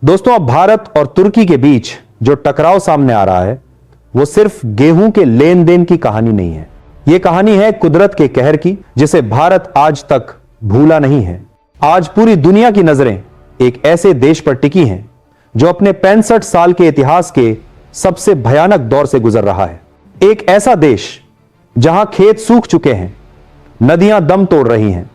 दोस्तों, अब भारत और तुर्की के बीच जो टकराव सामने आ रहा है वो सिर्फ गेहूं के लेन देन की कहानी नहीं है। यह कहानी है कुदरत के कहर की, जिसे भारत आज तक भूला नहीं है। आज पूरी दुनिया की नजरें एक ऐसे देश पर टिकी हैं जो अपने 65 साल के इतिहास के सबसे भयानक दौर से गुजर रहा है। एक ऐसा देश जहां खेत सूख चुके हैं, नदियां दम तोड़ रही हैं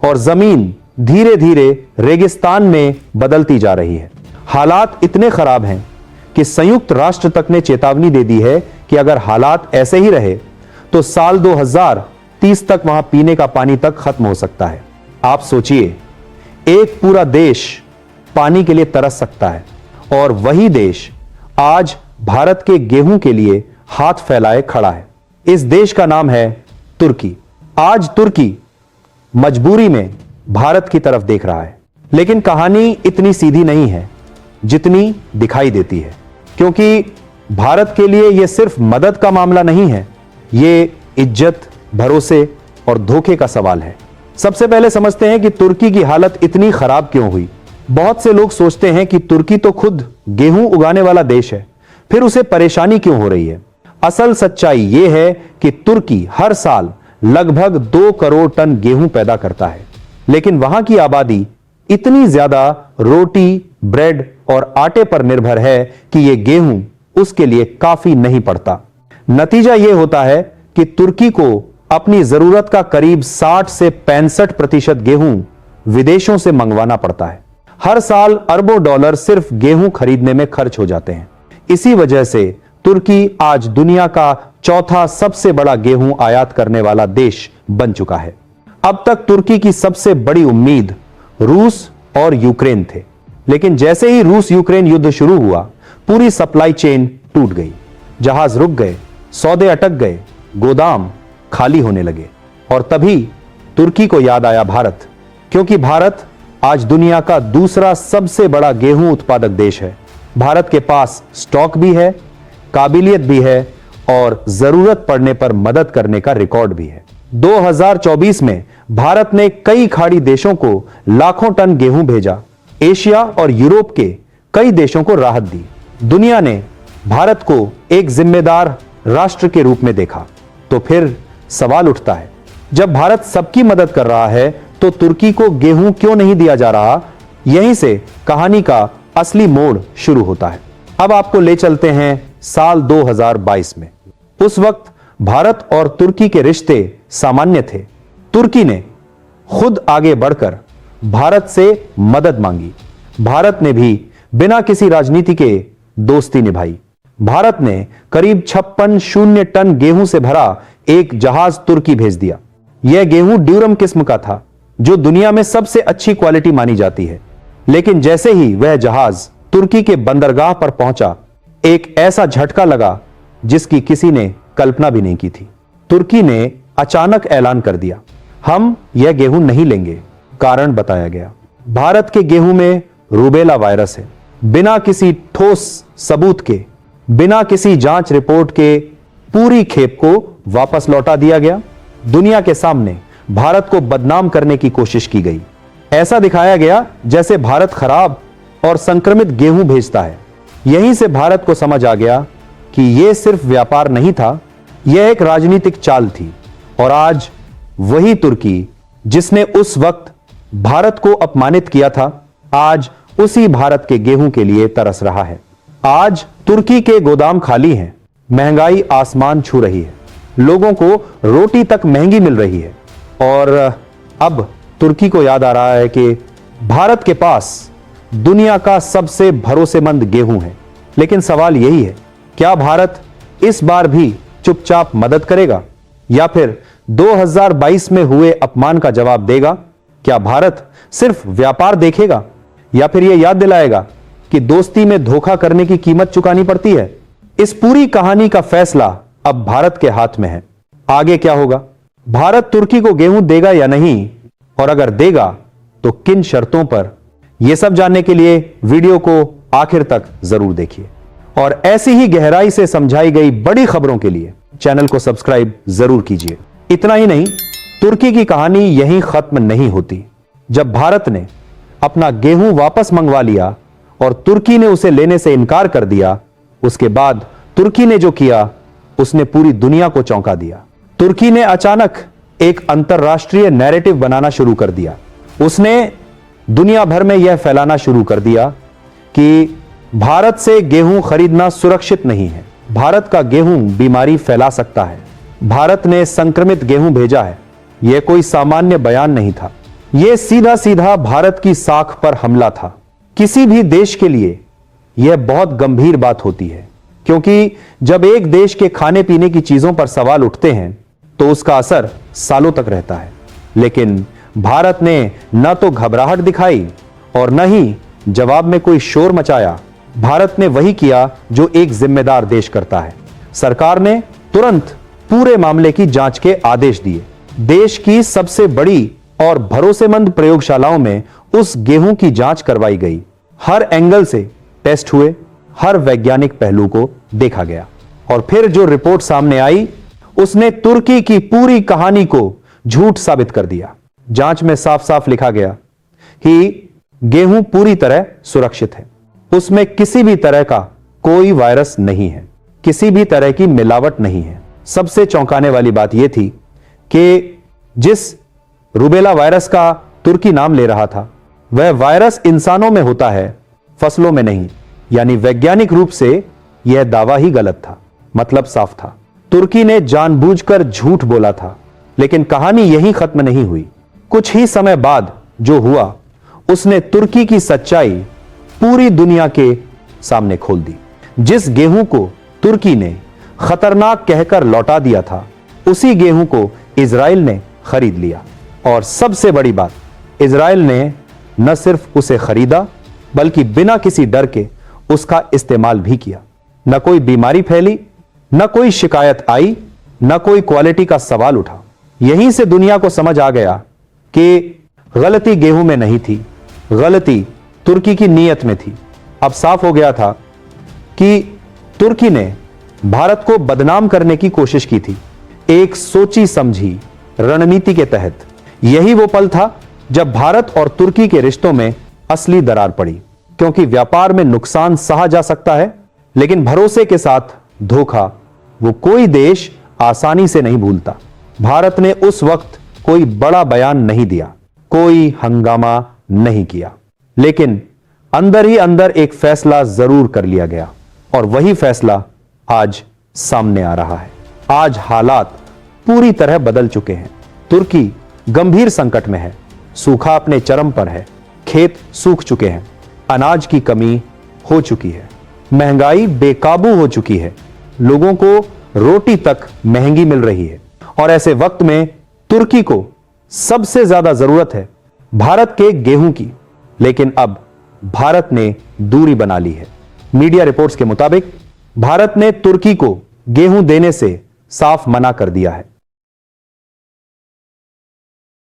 और जमीन धीरे धीरे रेगिस्तान में बदलती जा रही है। हालात इतने खराब हैं कि संयुक्त राष्ट्र तक ने चेतावनी दे दी है कि अगर हालात ऐसे ही रहे तो साल 2030 तक वहां पीने का पानी तक खत्म हो सकता है। आप सोचिए, एक पूरा देश पानी के लिए तरस सकता है और वही देश आज भारत के गेहूं के लिए हाथ फैलाए खड़ा है। इस देश का नाम है तुर्की। आज तुर्की मजबूरी में भारत की तरफ देख रहा है, लेकिन कहानी इतनी सीधी नहीं है जितनी दिखाई देती है, क्योंकि भारत के लिए यह सिर्फ मदद का मामला नहीं है, यह इज्जत, भरोसे और धोखे का सवाल है। सबसे पहले समझते हैं कि तुर्की की हालत इतनी खराब क्यों हुई। बहुत से लोग सोचते हैं कि तुर्की तो खुद गेहूं उगाने वाला देश है, फिर उसे परेशानी क्यों हो रही है। असल सच्चाई यह है कि तुर्की हर साल लगभग 2 करोड़ टन गेहूं पैदा करता है, लेकिन वहां की आबादी इतनी ज्यादा रोटी, ब्रेड और आटे पर निर्भर है कि यह गेहूं उसके लिए काफी नहीं पड़ता। नतीजा यह होता है कि तुर्की को अपनी जरूरत का करीब 60 से 65% गेहूं विदेशों से मंगवाना पड़ता है। हर साल अरबों डॉलर सिर्फ गेहूं खरीदने में खर्च हो जाते हैं। इसी वजह से तुर्की आज दुनिया का चौथा सबसे बड़ा गेहूं आयात करने वाला देश बन चुका है। अब तक तुर्की की सबसे बड़ी उम्मीद रूस और यूक्रेन थे, लेकिन जैसे ही रूस यूक्रेन युद्ध शुरू हुआ, पूरी सप्लाई चेन टूट गई। जहाज रुक गए, सौदे अटक गए, गोदाम खाली होने लगे। और तभी तुर्की को याद आया भारत, क्योंकि भारत आज दुनिया का दूसरा सबसे बड़ा गेहूं उत्पादक देश है। भारत के पास स्टॉक भी है, काबिलियत भी है और जरूरत पड़ने पर मदद करने का रिकॉर्ड भी है। 2024 में भारत ने कई खाड़ी देशों को लाखों टन गेहूं भेजा। एशिया और यूरोप के कई देशों को राहत दी। दुनिया ने भारत को एक जिम्मेदार राष्ट्र के रूप में देखा। तो फिर सवाल उठता है, जब भारत सबकी मदद कर रहा है तो तुर्की को गेहूं क्यों नहीं दिया जा रहा। यहीं से कहानी का असली मोड़ शुरू होता है। अब आपको ले चलते हैं साल 2022 में। उस वक्त भारत और तुर्की के रिश्ते सामान्य थे। तुर्की ने खुद आगे बढ़कर भारत से मदद मांगी। भारत ने भी बिना किसी राजनीति के दोस्ती निभाई। भारत ने करीब 56 टन गेहूं से भरा एक जहाज तुर्की भेज दिया। यह गेहूं ड्यूरम किस्म का था, जो दुनिया में सबसे अच्छी क्वालिटी मानी जाती है। लेकिन जैसे ही वह जहाज तुर्की के बंदरगाह पर पहुंचा, एक ऐसा झटका लगा जिसकी किसी ने कल्पना भी नहीं की थी। तुर्की ने अचानक ऐलान कर दिया, हम यह गेहूं नहीं लेंगे। कारण बताया गया, भारत के गेहूं में रूबेला वायरस है। बिना किसी ठोस सबूत के, बिना किसी जांच रिपोर्ट के पूरी खेप को वापस लौटा दिया गया। दुनिया के सामने भारत को बदनाम करने की कोशिश की गई। ऐसा दिखाया गया जैसे भारत खराब और संक्रमित गेहूं भेजता है। यहीं से भारत को समझ आ गया कि यह सिर्फ व्यापार नहीं था, यह एक राजनीतिक चाल थी। और आज वही तुर्की जिसने उस वक्त भारत को अपमानित किया था, आज उसी भारत के गेहूं के लिए तरस रहा है। आज तुर्की के गोदाम खाली हैं, महंगाई आसमान छू रही है, लोगों को रोटी तक महंगी मिल रही है। और अब तुर्की को याद आ रहा है कि भारत के पास दुनिया का सबसे भरोसेमंद गेहूं है। लेकिन सवाल यही है, क्या भारत इस बार भी चुपचाप मदद करेगा या फिर 2022 में हुए अपमान का जवाब देगा? क्या भारत सिर्फ व्यापार देखेगा या फिर यह याद दिलाएगा कि दोस्ती में धोखा करने की कीमत चुकानी पड़ती है? इस पूरी कहानी का फैसला अब भारत के हाथ में है। आगे क्या होगा? भारत तुर्की को गेहूं देगा या नहीं, और अगर देगा तो किन शर्तों पर? यह सब जानने के लिए वीडियो को आखिर तक जरूर देखिए और ऐसी ही गहराई से समझाई गई बड़ी खबरों के लिए चैनल को सब्सक्राइब जरूर कीजिए। इतना ही नहीं, तुर्की की कहानी यहीं खत्म नहीं होती। जब भारत ने अपना गेहूं वापस मंगवा लिया और तुर्की ने उसे लेने से इनकार कर दिया, उसके बाद तुर्की ने जो किया उसने पूरी दुनिया को चौंका दिया। तुर्की ने अचानक एक अंतरराष्ट्रीय नैरेटिव बनाना शुरू कर दिया। उसने दुनिया भर में यह फैलाना शुरू कर दिया कि भारत से गेहूं खरीदना सुरक्षित नहीं है, भारत का गेहूं बीमारी फैला सकता है, भारत ने संक्रमित गेहूं भेजा है। यह कोई सामान्य बयान नहीं था, यह सीधा सीधा भारत की साख पर हमला था। किसी भी देश के लिए यह बहुत गंभीर बात होती है, क्योंकि जब एक देश के खाने पीने की चीजों पर सवाल उठते हैं तो उसका असर सालों तक रहता है। लेकिन भारत ने न तो घबराहट दिखाई और न ही जवाब में कोई शोर मचाया। भारत ने वही किया जो एक जिम्मेदार देश करता है। सरकार ने तुरंत पूरे मामले की जांच के आदेश दिए। देश की सबसे बड़ी और भरोसेमंद प्रयोगशालाओं में उस गेहूं की जांच करवाई गई। हर एंगल से टेस्ट हुए, हर वैज्ञानिक पहलू को देखा गया और फिर जो रिपोर्ट सामने आई उसने तुर्की की पूरी कहानी को झूठ साबित कर दिया। जांच में साफ साफ लिखा गया कि गेहूं पूरी तरह सुरक्षित है, उसमें किसी भी तरह का कोई वायरस नहीं है, किसी भी तरह की मिलावट नहीं है। सबसे चौंकाने वाली बात यह थी कि जिस रूबेला वायरस का तुर्की नाम ले रहा था वह वायरस इंसानों में होता है, फसलों में नहीं। यानी वैज्ञानिक रूप से यह दावा ही गलत था। मतलब साफ था, तुर्की ने जानबूझकर झूठ बोला था। लेकिन कहानी यहीं खत्म नहीं हुई। कुछ ही समय बाद जो हुआ उसने तुर्की की सच्चाई पूरी दुनिया के सामने खोल दी। जिस गेहूं को तुर्की ने खतरनाक कहकर लौटा दिया था, उसी गेहूं को इजराइल ने खरीद लिया। और सबसे बड़ी बात, इजराइल ने न सिर्फ उसे खरीदा बल्कि बिना किसी डर के उसका इस्तेमाल भी किया। न कोई बीमारी फैली, न कोई शिकायत आई, न कोई क्वालिटी का सवाल उठा। यहीं से दुनिया को समझ आ गया कि गलती गेहूं में नहीं थी, गलती तुर्की की नीयत में थी। अब साफ हो गया था कि तुर्की ने भारत को बदनाम करने की कोशिश की थी, एक सोची समझी रणनीति के तहत। यही वो पल था जब भारत और तुर्की के रिश्तों में असली दरार पड़ी, क्योंकि व्यापार में नुकसान सहा जा सकता है, लेकिन भरोसे के साथ धोखा वो कोई देश आसानी से नहीं भूलता। भारत ने उस वक्त कोई बड़ा बयान नहीं दिया, कोई हंगामा नहीं किया, लेकिन अंदर ही अंदर एक फैसला जरूर कर लिया गया। और वही फैसला आज सामने आ रहा है। आज हालात पूरी तरह बदल चुके हैं। तुर्की गंभीर संकट में है, सूखा अपने चरम पर है, खेत सूख चुके हैं, अनाज की कमी हो चुकी है, महंगाई बेकाबू हो चुकी है, लोगों को रोटी तक महंगी मिल रही है। और ऐसे वक्त में तुर्की को सबसे ज्यादा जरूरत है भारत के गेहूं की। लेकिन अब भारत ने दूरी बना ली है। मीडिया रिपोर्ट्स के मुताबिक भारत ने तुर्की को गेहूं देने से साफ मना कर दिया है।